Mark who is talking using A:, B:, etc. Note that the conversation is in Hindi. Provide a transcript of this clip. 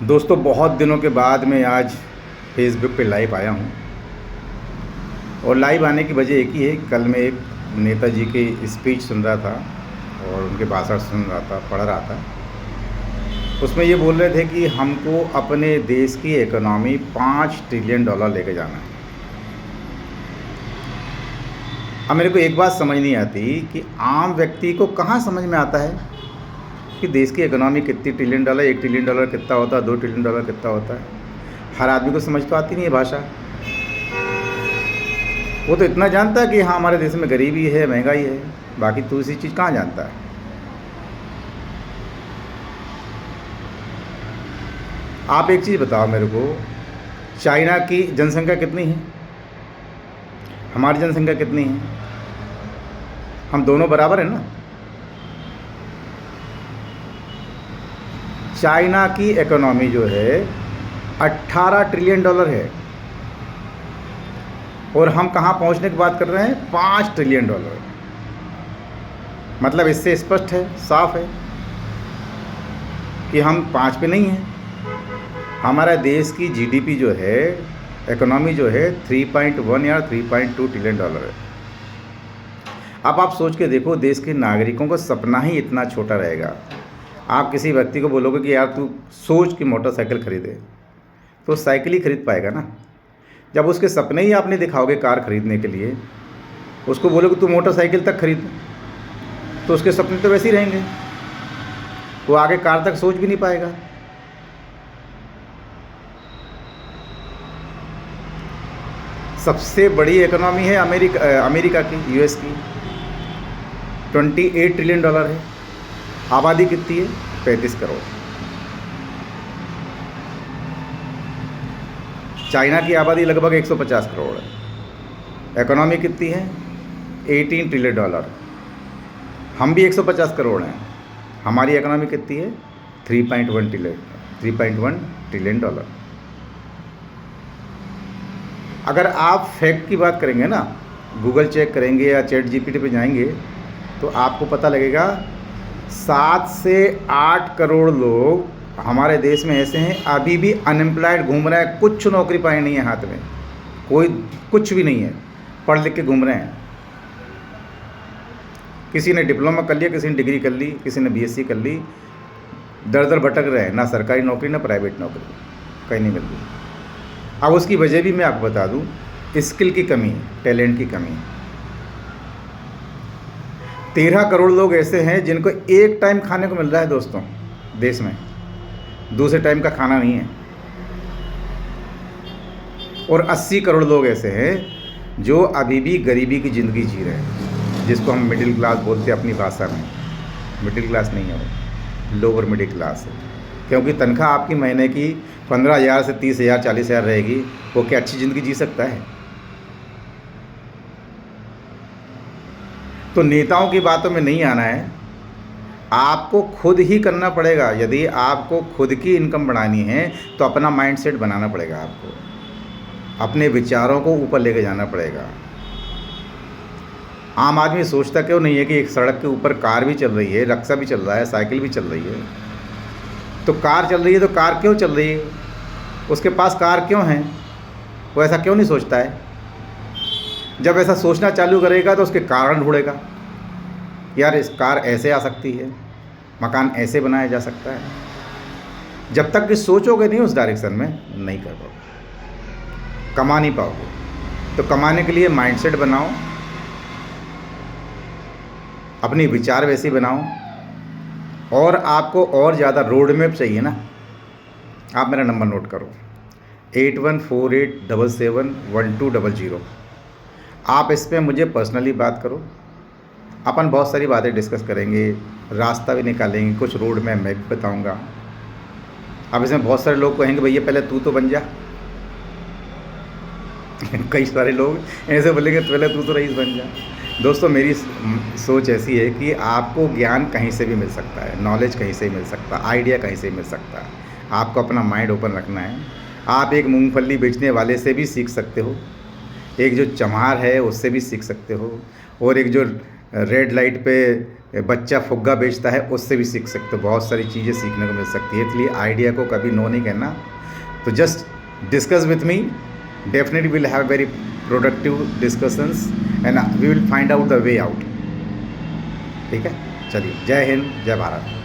A: दोस्तों, बहुत दिनों के बाद मैं आज फेसबुक पे लाइव आया हूँ। और लाइव आने की वजह एक ही है। कल मैं एक नेताजी की स्पीच सुन रहा था और उनके भाषण सुन रहा था, पढ़ रहा था। उसमें ये बोल रहे थे कि हमको अपने देश की इकोनॉमी $5 ट्रिलियन लेके जाना है। अब मेरे को एक बात समझ नहीं आती कि आम व्यक्ति को कहाँ समझ में आता है कि देश की इकोनॉमी कितनी $1 ट्रिलियन, $1 ट्रिलियन कितना होता है, $2 ट्रिलियन कितना होता है। हर आदमी को समझ तो आती नहीं है भाषा। वो तो इतना जानता है कि हाँ, हमारे देश में गरीबी है, महंगाई है। बाकी दूसरी चीज़ कहाँ जानता है। आप एक चीज़ बताओ मेरे को, चाइना की जनसंख्या कितनी है, हमारी जनसंख्या कितनी है? हम दोनों बराबर हैं ना। चाइना की इकोनॉमी जो है $18 ट्रिलियन है और हम कहाँ पहुँचने की बात कर रहे हैं? $5 ट्रिलियन। मतलब इससे स्पष्ट है, साफ है कि हम 5 पे नहीं हैं। हमारा देश की जीडीपी जो है, इकोनॉमी जो है 3.1 या 3.2 ट्रिलियन है। अब आप सोच के देखो, देश के नागरिकों का सपना ही इतना छोटा रहेगा। आप किसी व्यक्ति को बोलोगे कि यार तू सोच कि मोटरसाइकिल खरीदे, तो साइकिल ही खरीद पाएगा ना। जब उसके सपने ही आप नहीं दिखाओगे कार खरीदने के लिए, उसको बोलोगे तू मोटरसाइकिल तक खरीद, तो उसके सपने तो वैसे ही रहेंगे, वो आगे कार तक सोच भी नहीं पाएगा। सबसे बड़ी इकोनॉमी है अमेरिका की, यूएस की, $28 ट्रिलियन है। आबादी कितनी है? 35 करोड़। चाइना की आबादी लगभग 150 करोड़ है। इकोनॉमी कितनी है? $18 ट्रिलियन। हम भी 150 करोड़ हैं। हमारी इकोनॉमी कितनी है? 3.1 ट्रिलियन। अगर आप फैक्ट की बात करेंगे ना, गूगल चेक करेंगे या चैट जीपीटी पे जाएंगे, तो आपको पता लगेगा 7 से 8 करोड़ लोग हमारे देश में ऐसे हैं अभी भी अनएम्प्लॉयड घूम रहे हैं। कुछ नौकरी पाई नहीं है हाथ में, कोई कुछ भी नहीं है, पढ़ लिख के घूम रहे हैं। किसी ने डिप्लोमा कर लिया, किसी ने डिग्री कर ली, किसी ने बीएससी कर ली, दर दर भटक रहे हैं। ना सरकारी नौकरी ना प्राइवेट नौकरी, कहीं नहीं मिल रही। अब उसकी वजह भी मैं आपको बता दूं, स्किल की कमी है, टैलेंट की कमी है। 13 करोड़ लोग ऐसे हैं जिनको एक टाइम खाने को मिल रहा है दोस्तों देश में, दूसरे टाइम का खाना नहीं है। और 80 करोड़ लोग ऐसे हैं जो अभी भी गरीबी की ज़िंदगी जी रहे हैं, जिसको हम मिडिल क्लास बोलते हैं अपनी भाषा में। मिडिल क्लास नहीं है वो, लोअर मिडिल क्लास है। क्योंकि तनख्वाह आपकी महीने की 15,000 से 30,000 40,000 रहेगी, वो क्या अच्छी ज़िंदगी जी सकता है? तो नेताओं की बातों में नहीं आना है, आपको खुद ही करना पड़ेगा। यदि आपको खुद की इनकम बढ़ानी है तो अपना माइंडसेट बनाना पड़ेगा, आपको अपने विचारों को ऊपर लेके जाना पड़ेगा। आम आदमी सोचता क्यों नहीं है कि एक सड़क के ऊपर कार भी चल रही है, रिक्शा भी चल रहा है, साइकिल भी चल रही है। तो कार चल रही है तो कार क्यों चल रही है, उसके पास कार क्यों है, वो ऐसा क्यों नहीं सोचता है? जब ऐसा सोचना चालू करेगा तो उसके कारण ढूंढेगा, यार इस कार ऐसे आ सकती है, मकान ऐसे बनाया जा सकता है। जब तक कि सोचोगे नहीं उस डायरेक्शन में, नहीं कर पाओगे, कमा नहीं पाओगे। तो कमाने के लिए माइंडसेट बनाओ, अपनी विचार वैसे बनाओ। और आपको और ज़्यादा रोड मैप चाहिए ना, आप मेरा नंबर नोट करो, 8148771200। आप इस पर मुझे पर्सनली बात करो, अपन बहुत सारी बातें डिस्कस करेंगे, रास्ता भी निकालेंगे, कुछ रोड मैप मैं भी बताऊंगा। अब इसमें बहुत सारे लोग कहेंगे भैया पहले तू तो बन जा कई सारे लोग ऐसे बोलेंगे पहले तू तो रईस बन जा। दोस्तों, मेरी सोच ऐसी है कि आपको ज्ञान कहीं से भी मिल सकता है, नॉलेज कहीं से भी मिल सकता है, आइडिया कहीं से भी मिल सकता है। आपको अपना माइंड ओपन रखना है। आप एक मूंगफली बेचने वाले से भी सीख सकते हो, एक जो चमार है उससे भी सीख सकते हो, और एक जो रेड लाइट पे बच्चा फुग्गा बेचता है उससे भी सीख सकते हो, बहुत सारी चीज़ें सीखने को मिल सकती है। इसलिए आइडिया को कभी नो नहीं कहना। तो just discuss with me, definitely will have very productive discussions and we will find out the way out. ठीक है, चलिए, जय हिंद, जय भारत।